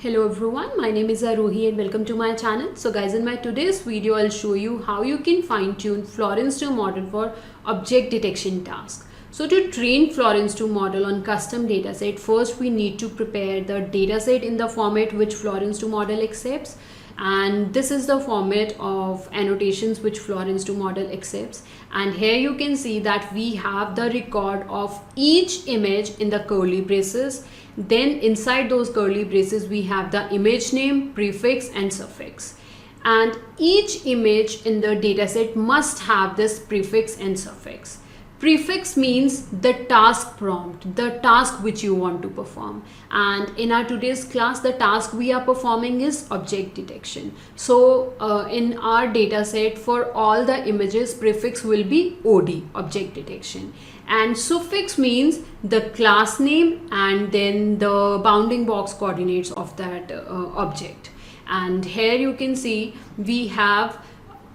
Hello everyone, my name is Arohi and welcome to my channel. So guys, in my today's video I'll show you how you can fine-tune Florence 2 model for object detection task. So to train Florence 2 model on custom dataset, first we need to prepare the dataset in the format which Florence 2 model accepts, and this is the format of annotations which Florence 2 model accepts. And here you can see that we have the record of each image in the curly braces. Then inside those curly braces we have the image name, prefix and suffix, and each image in the dataset must have this prefix and suffix. Prefix means the task prompt, the task which you want to perform, and in our today's class the task we are performing is object detection. So in our dataset for all the images, prefix will be OD, object detection, and suffix means the class name and then the bounding box coordinates of that object. And here you can see we have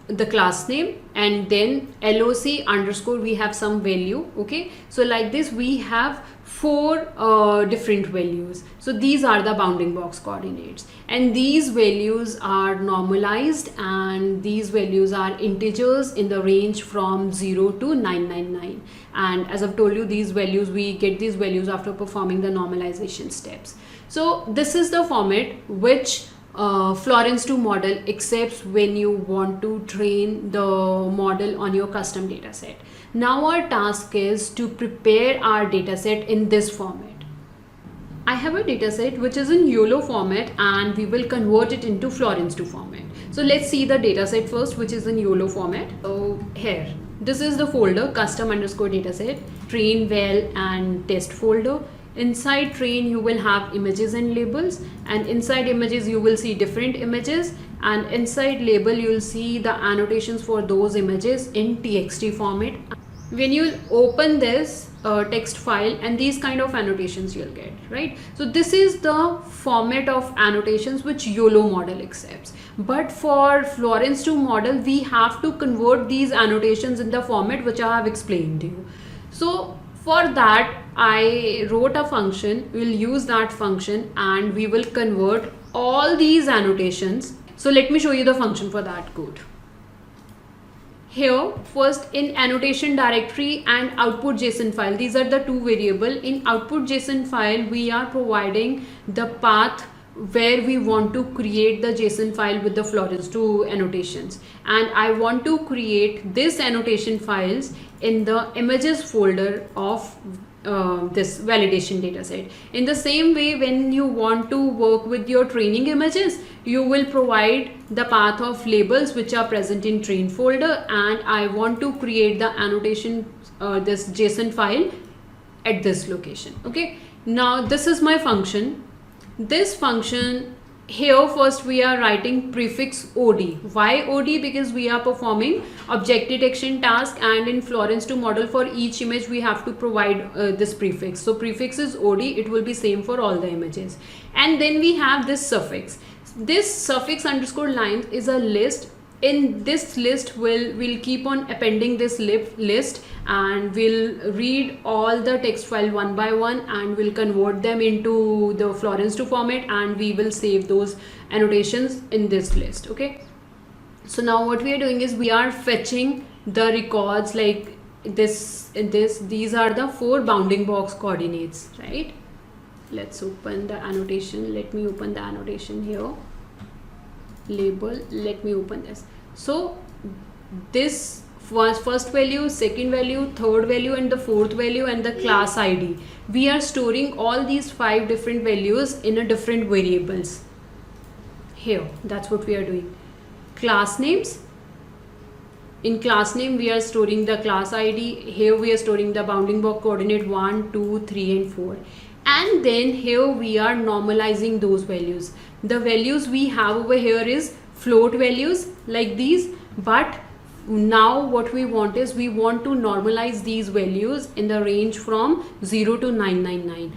the class name and then LOC underscore, we have some value. Okay, so like this we have four different values. So these are the bounding box coordinates, and these values are normalized, and these values are integers in the range from 0 to 999. And as I've told you, these values, we get these values after performing the normalization steps. So this is the format which Florence 2 model accepts when you want to train the model on your custom dataset. Now our task is to prepare our dataset in this format. I have a dataset which is in YOLO format and we will convert it into Florence 2 format. So let's see the dataset first, which is in YOLO format. So here, this is the folder custom underscore dataset, train well and test folder. Inside train you will have images and labels, and inside images you will see different images, and inside label you will see the annotations for those images in TXT format. When you open this text file, and these kind of annotations you'll get, right? So this is the format of annotations which YOLO model accepts. But for Florence 2 model we have to convert these annotations in the format which I have explained to you. So for that I wrote a function. We'll use that function and we will convert all these annotations. So let me show you the function for that code. Here first, in annotation directory and output JSON file, these are the two variables. In output JSON file we are providing the path where we want to create the JSON file with the Florence 2 annotations, and I want to create this annotation files in the images folder of this validation dataset. In the same way, when you want to work with your training images, you will provide the path of labels which are present in train folder, and I want to create the annotation this JSON file at this location. Okay, now this is my function. This function here, first we are writing prefix OD. Why OD? Because we are performing object detection task, and in Florence 2 model for each image we have to provide this prefix. So prefix is OD, it will be same for all the images. And then we have this suffix. This suffix underscore lines is a list. In this list we'll keep on appending this list, and we'll read all the text file one by one and we'll convert them into the Florence 2 format, and we will save those annotations in this list. Okay, so now what we are doing is we are fetching the records like these are the four bounding box coordinates, right? Let's open the annotation. Let me open the annotation here. Label, let me open this. So this first value, second value, third value and the fourth value and the class ID, we are storing all these 5 different values in a different variables here. That's what we are doing. Class names, in class name we are storing the class ID. Here we are storing the bounding box coordinate 1, 2, 3 and 4, and then here we are normalizing those values. The values we have over here is float values like these, but now what we want is we want to normalize these values in the range from 0 to 999.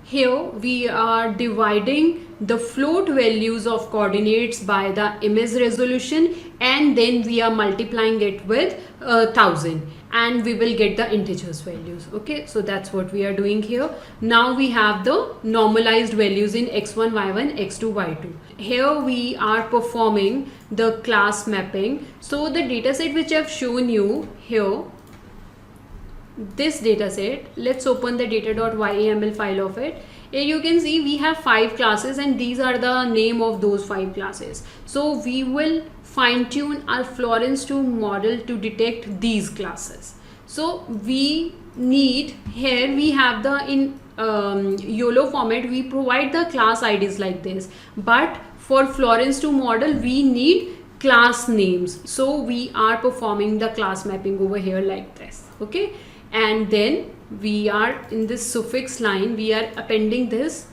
Here we are dividing the float values of coordinates by the image resolution, and then we are multiplying it with 1000. and we will get the integers values. Okay, so that's what we are doing here. Now we have the normalized values in x1, y1, x2, y2. Here we are performing the class mapping. So the dataset which I've shown you here, this dataset, let's open the data.yaml file of it. Here you can see we have 5 classes and these are the name of those 5 classes. So we will fine tune our Florence 2 model to detect these classes. So we need, here we have the in YOLO format we provide the class IDs like this, but for Florence 2 model we need class names. So we are performing the class mapping over here like this. Okay, and then we are in this suffix line, we are appending this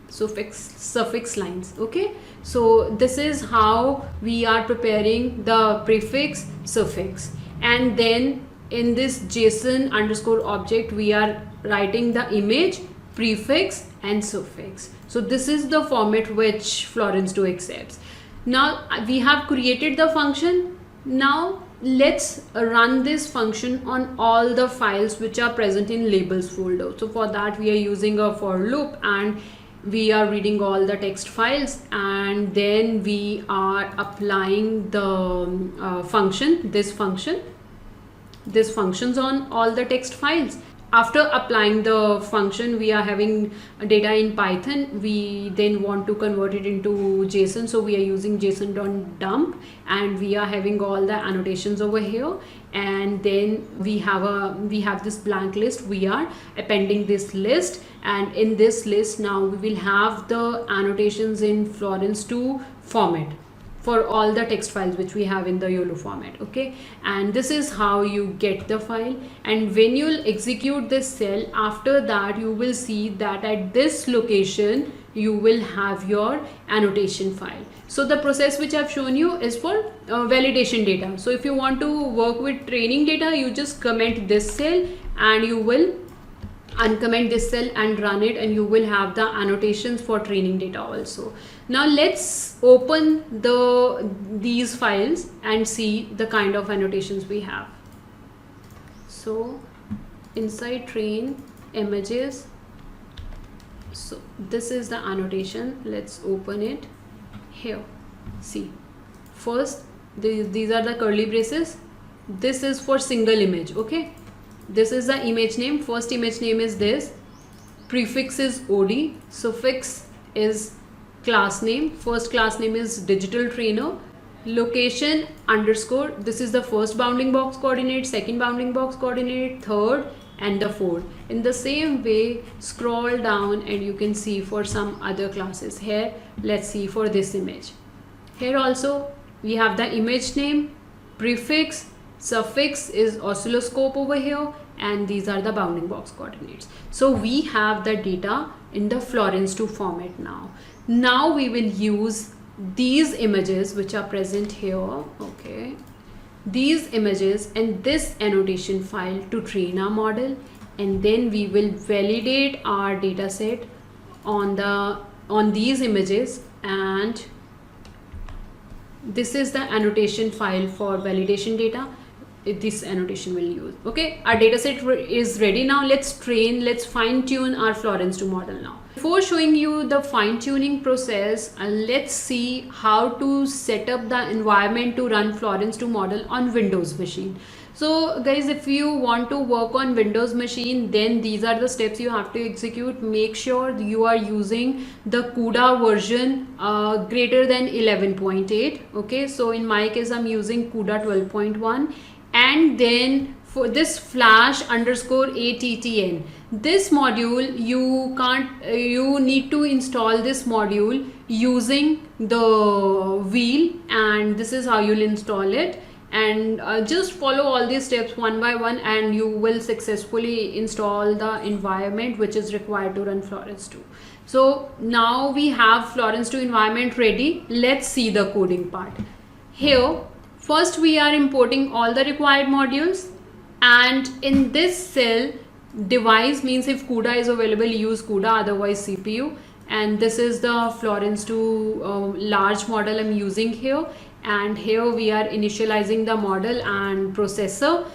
suffix lines. Okay, so this is how we are preparing the prefix suffix, and then in this JSON underscore object we are writing the image, prefix and suffix. So this is the format which Florence 2 accepts. Now we have created the function. Now let's run this function on all the files which are present in labels folder. So for that we are using a for loop and we are reading all the text files, and then we are applying the this functions on all the text files. After applying the function, we are having data in Python. We then want to convert it into JSON. So we are using JSON.dump and we are having all the annotations over here. And then we have this blank list. We are appending this list, and in this list now we will have the annotations in Florence 2 format for all the text files which we have in the YOLO format. Okay, and this is how you get the file. And when you'll execute this cell, after that you will see that at this location you will have your annotation file. So the process which I've shown you is for validation data. So if you want to work with training data, you just comment this cell and you will uncomment this cell and run it, and you will have the annotations for training data also. Now let's open these files and see the kind of annotations we have. So inside train images, so this is the annotation. Let's open it here. See, first these are the curly braces. This is for single image. Okay, this is the image name. First image name is this, prefix is OD, suffix is class name, first class name is digital trainer, location underscore, this is the first bounding box coordinate, second bounding box coordinate, third and the fourth. In the same way, scroll down and you can see for some other classes. Here let's see for this image. Here also we have the image name, prefix, suffix is oscilloscope over here, and these are the bounding box coordinates. So we have the data in the Florence 2 format now. Now we will use these images which are present here, okay, these images and this annotation file to train our model, and then we will validate our data set on these images, and this is the annotation file for validation data. This annotation will use. Okay, our dataset is ready now. Let's fine tune our Florence 2 model now. Before showing you the fine tuning process, let's see how to set up the environment to run Florence 2 model on Windows machine. So guys, if you want to work on Windows machine, then these are the steps you have to execute. Make sure you are using the CUDA version greater than 11.8. okay, so in my case I'm using CUDA 12.1, and then for this flash underscore attn, this module you need to install this module using the wheel, and this is how you'll install it. And just follow all these steps one by one and you will successfully install the environment which is required to run Florence 2. So now we have Florence 2 environment ready. Let's see the coding part. Here first we are importing all the required modules, and in this cell device means if CUDA is available, use CUDA, otherwise CPU. And this is the Florence 2 large model I'm using here, and here we are initializing the model and processor.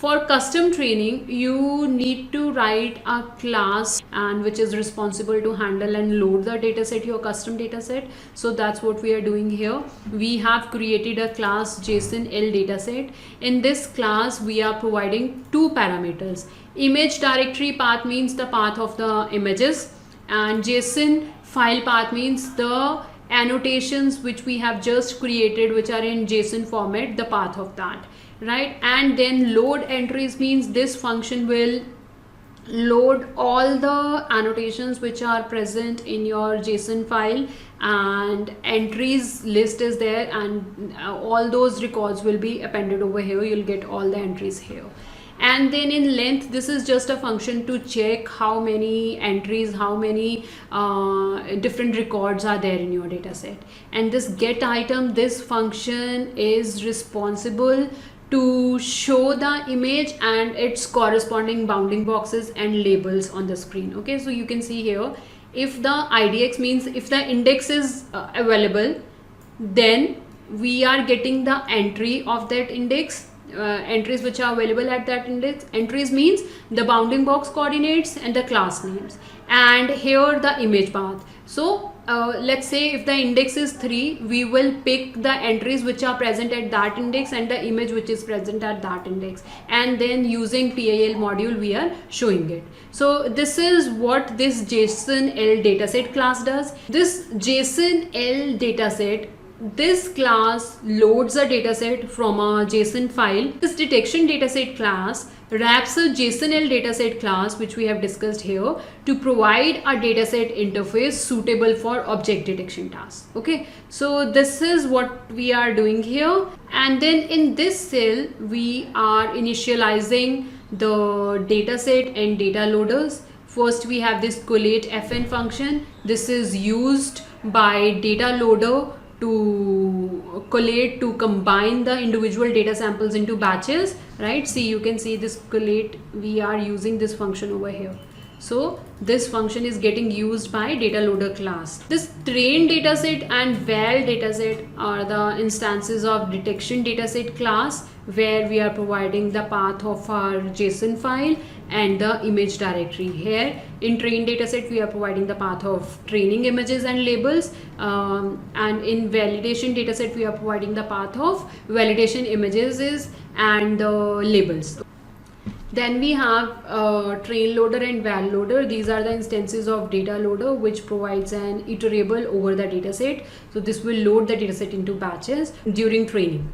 For custom training, you need to write a class and which is responsible to handle and load the dataset, your custom dataset. So that's what we are doing here. We have created a class JSON L dataset. In this class, we are providing two parameters. Image directory path means the path of the images, and JSON file path means the annotations which we have just created, which are in JSON format, the path of that, right? And then load entries means this function will load all the annotations which are present in your JSON file, and entries list is there, and all those records will be appended over here. You'll get all the entries here. And then in length, this is just a function to check how many entries, how many different records are there in your data set. And this get item, this function is responsible to show the image and its corresponding bounding boxes and labels on the screen. Okay, so you can see here, if the IDX means if the index is available, then we are getting the entry of that index. Entries which are available at that index. Entries means the bounding box coordinates and the class names, and here the image path. So let's say if the index is 3, we will pick the entries which are present at that index and the image which is present at that index, and then using PIL module we are showing it. So this is what this JSON L dataset class does. This JSON L dataset, this class loads a dataset from a JSON file. This detection dataset class wraps a JSON-L dataset class, which we have discussed here, to provide a dataset interface suitable for object detection tasks. Okay, so this is what we are doing here. And then in this cell, we are initializing the dataset and data loaders. First, we have this collate fn function. This is used by data loader to collate, to combine the individual data samples into batches, right? See, you can see this collate, we are using this function over here. So this function is getting used by data loader class. This train dataset and val dataset are the instances of detection dataset class, where we are providing the path of our JSON file and the image directory. Here in train dataset, we are providing the path of training images and labels, and in validation dataset, we are providing the path of validation images and labels. Then we have train loader and val loader. These are the instances of data loader which provides an iterable over the dataset. So this will load the dataset into batches during training.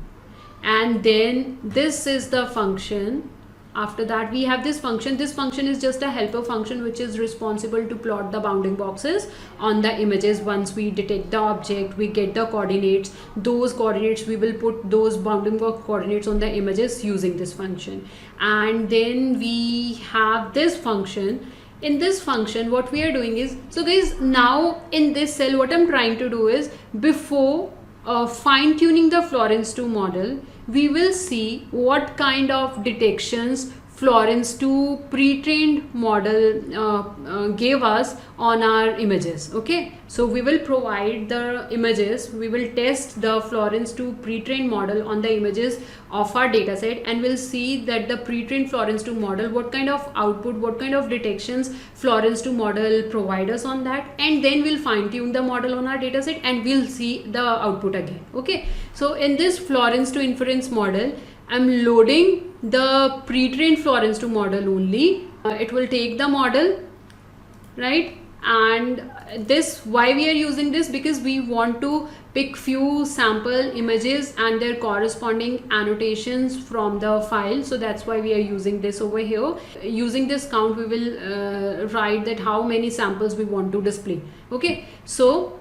And then this is the function. After that, we have this function. This function is just a helper function which is responsible to plot the bounding boxes on the images. Once we detect the object, we get the coordinates. Those coordinates, we will put those bounding box coordinates on the images using this function. And then we have this function. In this function, what we are doing is, so guys, now in this cell, what I'm trying to do is, before fine-tuning the Florence 2 model, we will see what kind of detections Florence 2 pre-trained model gave us on our images. Okay, so we will provide the images, we will test the Florence 2 pre-trained model on the images of our dataset, and we'll see that the pre-trained Florence 2 model, what kind of output, what kind of detections Florence 2 model provide us on that, and then we'll fine-tune the model on our dataset and we'll see the output again. Okay, so in this Florence 2 inference model, I'm loading the pre-trained Florence 2 model only. It will take the model, right? And this, why we are using this, because we want to pick few sample images and their corresponding annotations from the file. So that's why we are using this over here. Using this count, we will write that how many samples we want to display. Okay, so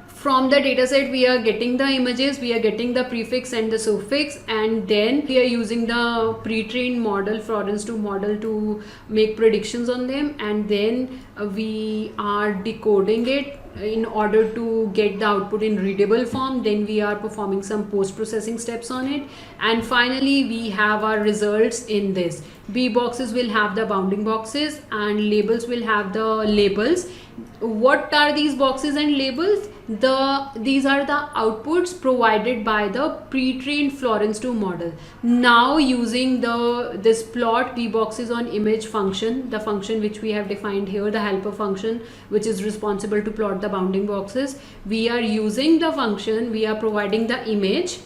from the dataset, we are getting the images, we are getting the prefix and the suffix, and then we are using the pre-trained model, Florence 2 model, to make predictions on them, and then we are decoding it in order to get the output in readable form. Then we are performing some post-processing steps on it, and finally we have our results in this. B boxes will have the bounding boxes and labels will have the labels, What are these boxes and labels? These are the outputs provided by the pre-trained Florence 2 model. Now using this plot the boxes on image function, the function which we have defined here, the helper function which is responsible to plot the bounding boxes, we are using the function, we are providing the image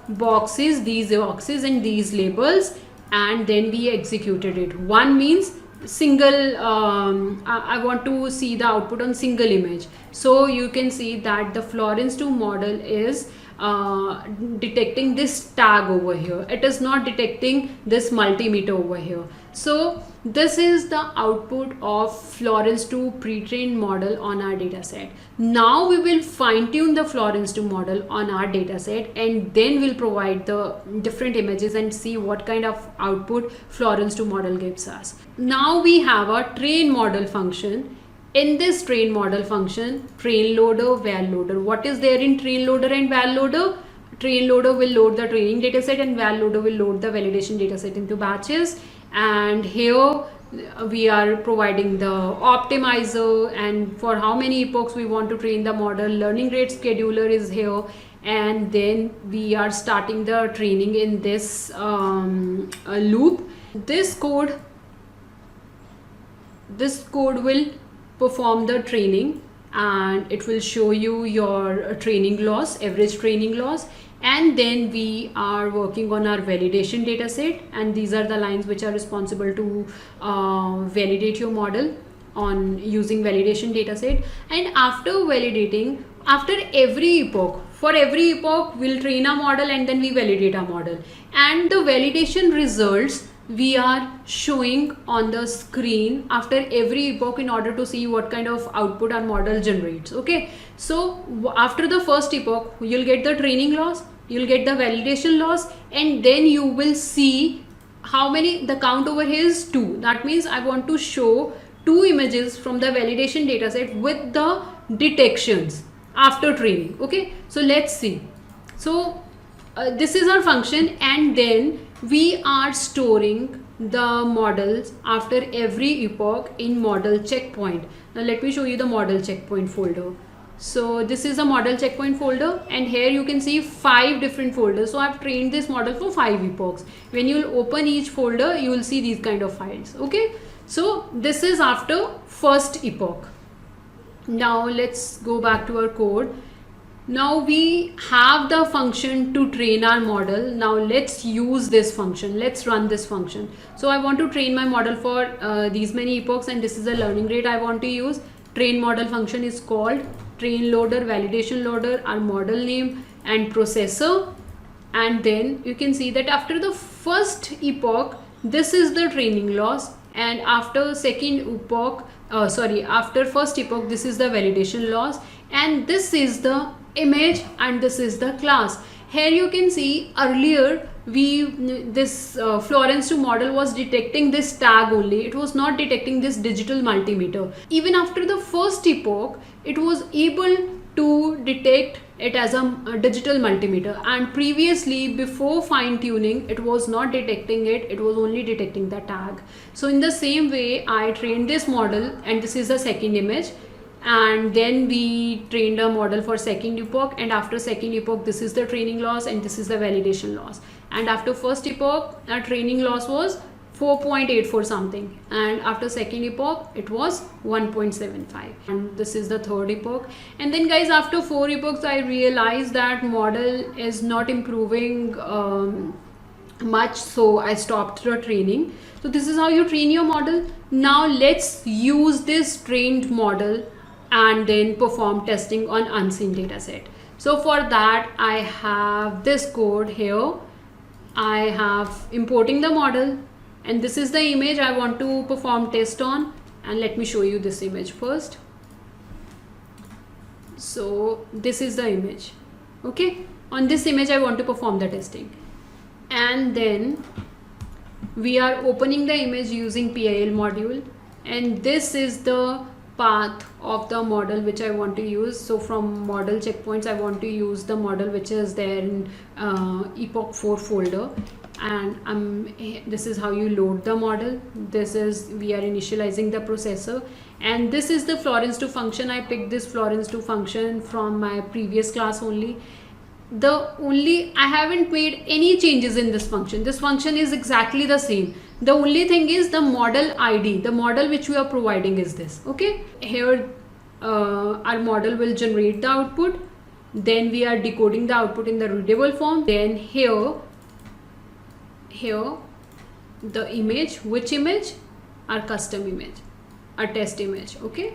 boxes, these boxes and these labels, and then we executed it. One means single, I want to see the output on single image. So you can see that the Florence 2 model is detecting this tag over here. It is not detecting this multimeter over here. So this is the output of Florence 2 pre-trained model on our dataset. Now we will fine-tune the Florence 2 model on our dataset, and then we'll provide the different images and see what kind of output Florence 2 model gives us. Now we have a train model function. In this train model function, train loader, val loader. What is there in train loader and val loader? Train loader will load the training dataset and val loader will load the validation dataset into batches. And here we are providing the optimizer, and for how many epochs we want to train the model. Learning rate scheduler is here, and then we are starting the training in this loop. This code will perform the training, and it will show you your training loss, average training loss. And then we are working on our validation data set, and these are the lines which are responsible to validate your model on using validation data set. And after validating, after every epoch, for every epoch we'll train a model and then we validate a model, and the validation results we are showing on the screen after every epoch in order to see what kind of output our model generates. Okay, so after the first epoch you'll get the training loss, you'll get the validation loss, and then you will see how many, the count over here is 2. That means I want to show 2 images from the validation dataset with the detections after training. Okay, so let's see. So this is our function, and then we are storing the models after every epoch in model checkpoint. Now let me show you the model checkpoint folder. So this is a model checkpoint folder, and here you can see 5 different folders. So I've trained this model for 5 epochs. When you'll open each folder, you will see these kind of files. Okay, so this is after first epoch. Now let's go back to our code. Now we have the function to train our model. Now let's use this function. Let's run this function. So I want to train my model for these many epochs, and this is the learning rate I want to use. Train model function is called train loader, validation loader, our model name and processor. And then you can see that after the first epoch, this is the training loss, and after second epoch, after first epoch, this is the validation loss, and this is the image, and this is the class. Here you can see earlier this Florence 2 model was detecting this tag only. It was not detecting this digital multimeter. Even after the first epoch, it was able to detect it as a digital multimeter, and previously before fine tuning it was not detecting it, it was only detecting the tag. So in the same way I trained this model, and this is the second image, and then we trained a model for second epoch, and after second epoch this is the training loss and this is the validation loss. And after first epoch our training loss was 4.84 something, and after second epoch it was 1.75, and this is the third epoch. And then guys, after 4 epochs I realized that model is not improving much, so I stopped the training. So this is how you train your model. Now let's use this trained model and then perform testing on unseen dataset. So for that I have this code here. I have importing the model, and this is the image I want to perform test on, and let me show you this image first. So this is the image. Okay, on this image I want to perform the testing, and then we are opening the image using PIL module, and this is the path of the model which I want to use. So from model checkpoints I want to use the model which is there in epoch 4 folder, and this is how you load the model. This is, we are initializing the processor, and this is the Florence 2 function. I picked this Florence 2 function from my previous class only. I haven't made any changes in this function. This function is exactly the same. The only thing is the model ID, the model which we are providing is this. Okay, here our model will generate the output, then we are decoding the output in the readable form, then here the image, which image? Our custom image, our test image. Okay,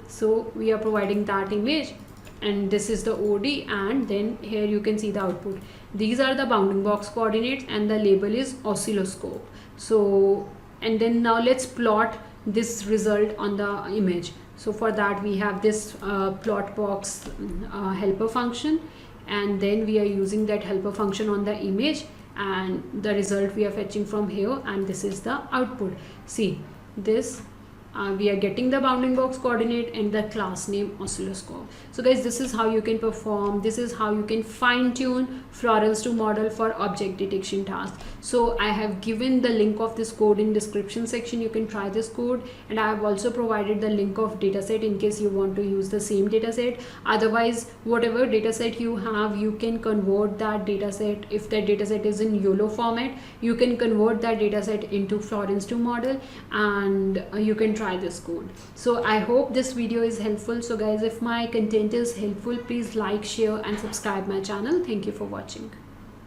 so we are providing that image, and this is the OD, and then here you can see the output. These are the bounding box coordinates, and the label is oscilloscope. So, and then now let's plot this result on the image. So for that we have this plot box helper function, and then we are using that helper function on the image, and the result we are fetching from here, and this is the output. See this, we are getting the bounding box coordinate and the class name oscilloscope. So guys, this is how you can perform, this is how you can fine tune Florence 2 model for object detection task. So I have given the link of this code in description section. You can try this code, and I have also provided the link of dataset in case you want to use the same dataset. Otherwise, whatever dataset you have, you can convert that dataset. If that dataset is in YOLO format, you can convert that dataset into Florence 2 model, and you can try this code. So I hope this video is helpful. So guys, if my content is helpful, please like, share and subscribe my channel. Thank you for watching.